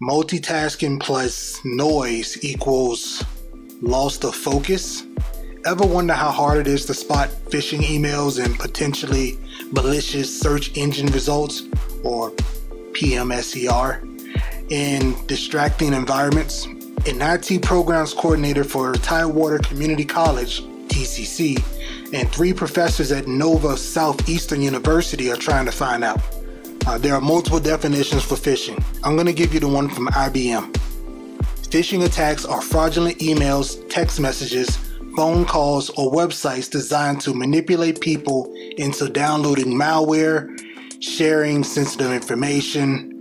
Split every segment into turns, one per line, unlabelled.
Multitasking plus noise equals loss of focus. Ever wonder how hard it is to spot phishing emails and potentially malicious search engine results, or PMSER, in distracting environments? An IT programs coordinator for Tidewater Community College, TCC, and 3 professors at Nova Southeastern University are trying to find out. There are multiple definitions for phishing. I'm going to give you the one from IBM. Phishing attacks are fraudulent emails, text messages, phone calls, or websites designed to manipulate people into downloading malware, sharing sensitive information,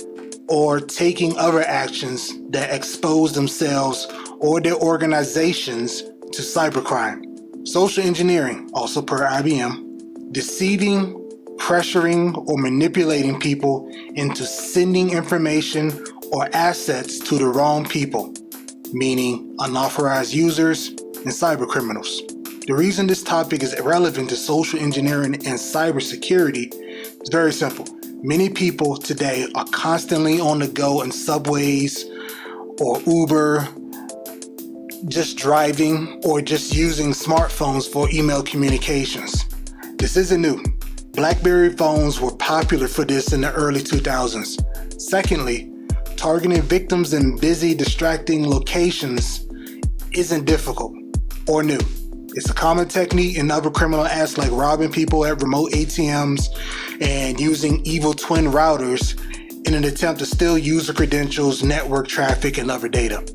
or taking other actions that expose themselves or their organizations to cybercrime. Social engineering, also per IBM, deceiving, pressuring, or manipulating people into sending information or assets to the wrong people, meaning unauthorized users and cyber criminals. The reason this topic is relevant to social engineering and cybersecurity is very simple. Many people today are constantly on the go in subways or Uber, just driving, or just using smartphones for email communications. This isn't new. BlackBerry phones were popular for this in the early 2000s. Secondly, targeting victims in busy, distracting locations isn't difficult or new. It's a common technique in other criminal acts like robbing people at remote ATMs and using evil twin routers in an attempt to steal user credentials, network traffic, and other data.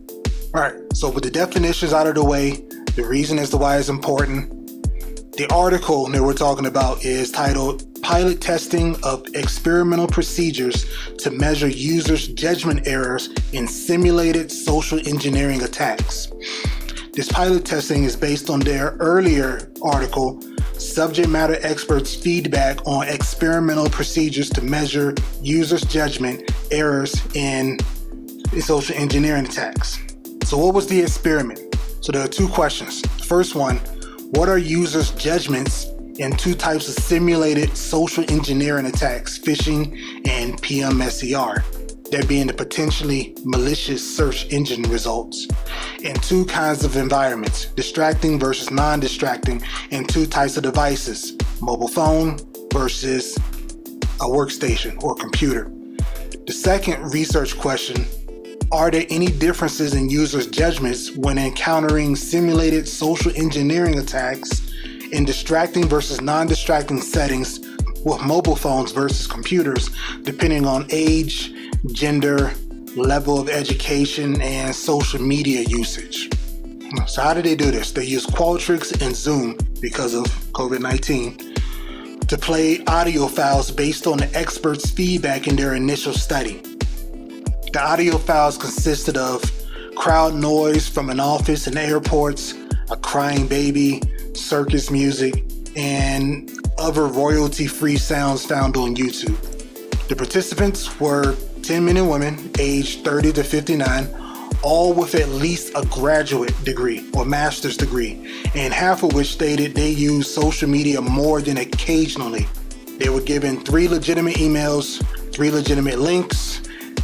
Alright, so with the definitions out of the way, the reason as to why it's important, the article that we're talking about is titled Pilot Testing of Experimental Procedures to Measure Users' Judgment Errors in Simulated Social Engineering Attacks. This pilot testing is based on their earlier article, Subject Matter Experts' Feedback on Experimental Procedures to Measure Users' Judgment Errors in Social Engineering Attacks. So what was the experiment? So there are 2 questions. The first one, what are users' judgments in 2 types of simulated social engineering attacks, phishing and PMSER? That being the potentially malicious search engine results, in 2 kinds of environments, distracting versus non-distracting, and 2 types of devices, mobile phone versus a workstation or computer. The second research question, are there any differences in users' judgments when encountering simulated social engineering attacks in distracting versus non-distracting settings with mobile phones versus computers, depending on age, gender, level of education, and social media usage? So how did they do this? They used Qualtrics and Zoom, because of COVID-19, to play audio files based on the experts' feedback in their initial study. The audio files consisted of crowd noise from an office and airports, a crying baby, circus music, and other royalty-free sounds found on YouTube. The participants were 10 men and women aged 30 to 59, all with at least a graduate degree or master's degree, and half of which stated they used social media more than occasionally. They were given 3 legitimate emails, 3 legitimate links,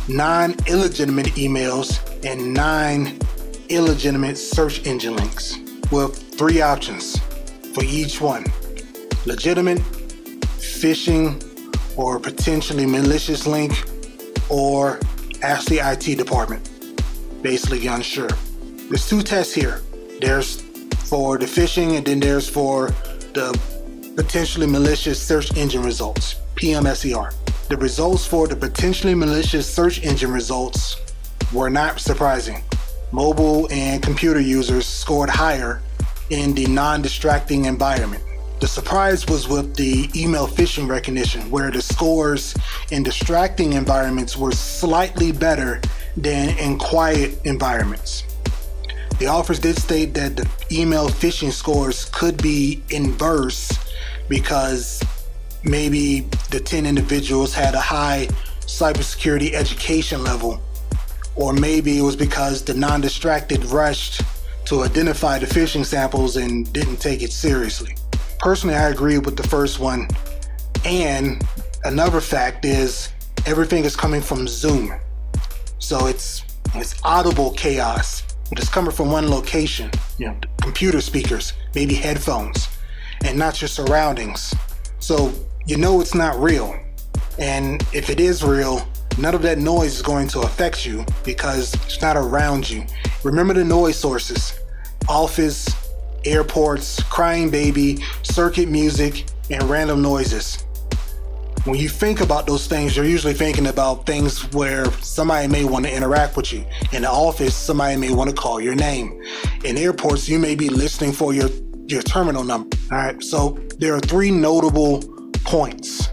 9 illegitimate emails, and 9 illegitimate search engine links, with 3 options for each one: legitimate, phishing, or potentially malicious link, or ask the IT department. Basically unsure. There's 2 tests here. There's for the phishing, and then there's for the potentially malicious search engine results, PMSER. The results for the potentially malicious search engine results were not surprising. Mobile and computer users scored higher in the non-distracting environment. The surprise was with the email phishing recognition, where the scores in distracting environments were slightly better than in quiet environments. The authors did state that the email phishing scores could be inverse because maybe the 10 individuals had a high cybersecurity education level, or maybe it was because the non-distracted rushed to identify the phishing samples and didn't take it seriously. Personally, I agree with the first one, and another fact is everything is coming from Zoom. So it's audible chaos. It's coming from one location, computer speakers, maybe headphones, and not your surroundings. So it's not real. And if it is real, none of that noise is going to affect you because it's not around you. Remember the noise sources: office, airports, crying baby, circuit music, and random noises. When you think about those things, you're usually thinking about things where somebody may want to interact with you. In the office, somebody may want to call your name. In airports, you may be listening for your terminal number. All right, so there are 3 notable points,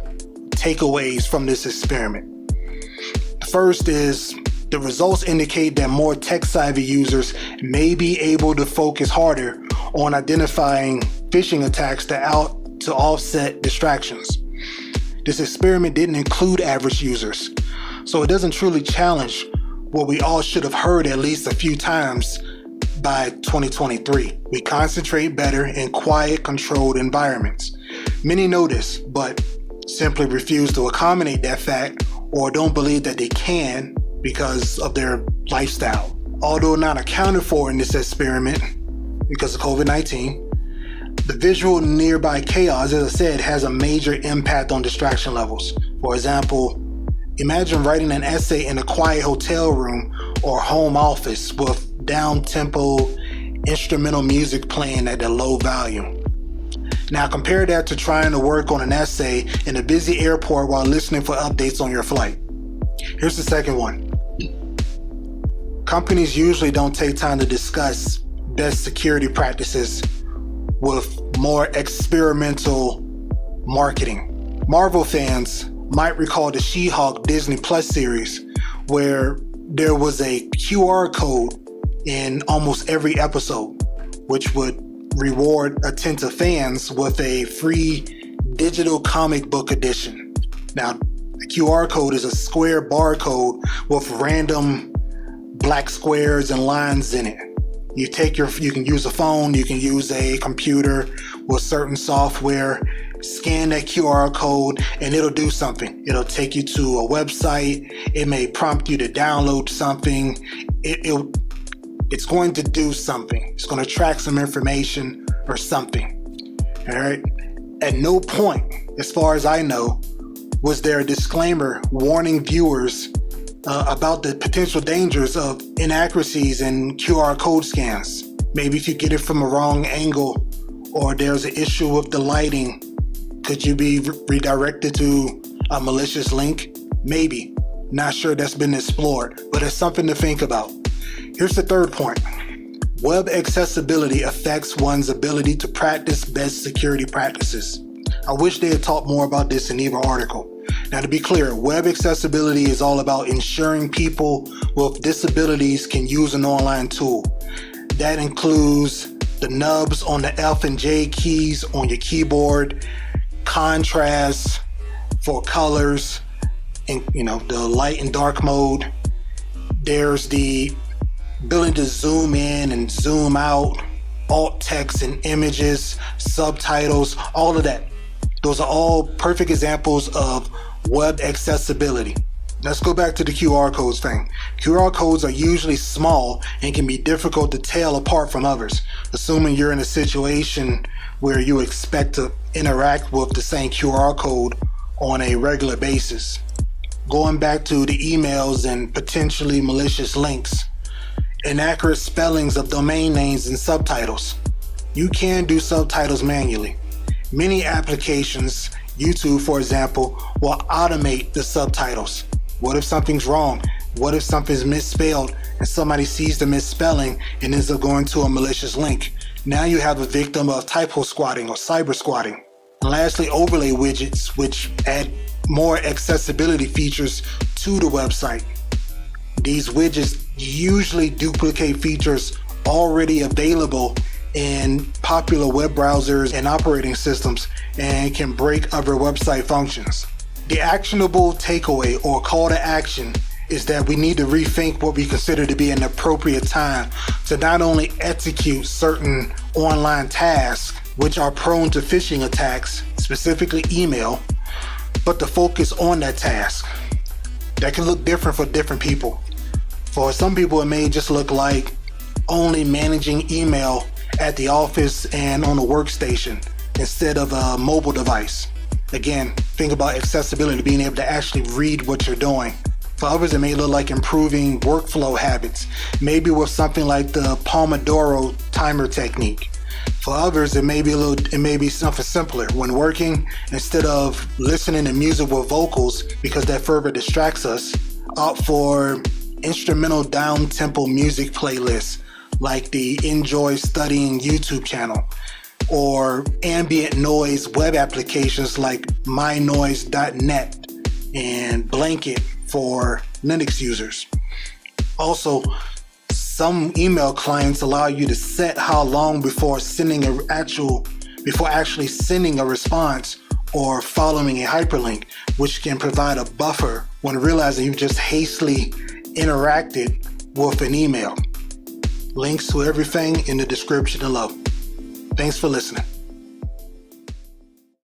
takeaways from this experiment. The first is the results indicate that more tech-savvy users may be able to focus harder on identifying phishing attacks to offset distractions. This experiment didn't include average users, so it doesn't truly challenge what we all should have heard at least a few times by 2023. We concentrate better in quiet, controlled environments. Many know this, but simply refuse to accommodate that fact or don't believe that they can because of their lifestyle. Although not accounted for in this experiment because of COVID-19, the visual nearby chaos, as I said, has a major impact on distraction levels. For example, imagine writing an essay in a quiet hotel room or home office with down-tempo instrumental music playing at a low volume. Now compare that to trying to work on an essay in a busy airport while listening for updates on your flight. Here's the second one. Companies usually don't take time to discuss best security practices with more experimental marketing. Marvel fans might recall the She-Hulk Disney Plus series where there was a QR code in almost every episode, which would reward attentive fans with a free digital comic book edition. Now, the QR code is a square barcode with random black squares and lines in it. You can use a phone, you can use a computer with certain software, scan that QR code, and it'll do something. It'll take you to a website. It may prompt you to download something. It's going to do something. It's going to track some information or something. All right. At no point, as far as I know, was there a disclaimer warning viewers about the potential dangers of inaccuracies in QR code scans. Maybe if you get it from a wrong angle or there's an issue with the lighting, could you be redirected to a malicious link? Maybe. Not sure that's been explored, but it's something to think about. Here's the third point. Web accessibility affects one's ability to practice best security practices. I wish they had talked more about this in either article. Now, to be clear, web accessibility is all about ensuring people with disabilities can use an online tool. That includes the nubs on the F and J keys on your keyboard, contrast for colors, and the light and dark mode. There's the ability to zoom in and zoom out, alt text and images, subtitles, all of that. Those are all perfect examples of web accessibility. Let's go back to the QR codes thing. QR codes are usually small and can be difficult to tell apart from others, assuming you're in a situation where you expect to interact with the same QR code on a regular basis. Going back to the emails and potentially malicious links, inaccurate spellings of domain names and subtitles. You can do subtitles manually. Many applications, YouTube for example, will automate the subtitles. What if something's wrong? What if something's misspelled and somebody sees the misspelling and ends up going to a malicious link? Now you have a victim of typo squatting or cyber squatting. And lastly, overlay widgets, which add more accessibility features to the website. These widgets usually duplicate features already available in popular web browsers and operating systems and can break other website functions. The actionable takeaway or call to action is that we need to rethink what we consider to be an appropriate time to not only execute certain online tasks which are prone to phishing attacks, specifically email, but to focus on that task. That can look different for different people. For some people, it may just look like only managing email at the office and on a workstation instead of a mobile device. Again, think about accessibility, being able to actually read what you're doing. For others, it may look like improving workflow habits, maybe with something like the Pomodoro timer technique. For others, it may be something simpler. When working, instead of listening to music with vocals because that further distracts us, opt for instrumental down-tempo music playlists like the Enjoy Studying YouTube channel, or ambient noise web applications like mynoise.net and Blanket for Linux users. Also, some email clients allow you to set how long before actually sending a response or following a hyperlink, which can provide a buffer when realizing you've just hastily interacted with an email. Links to everything in the description below. Thanks for listening.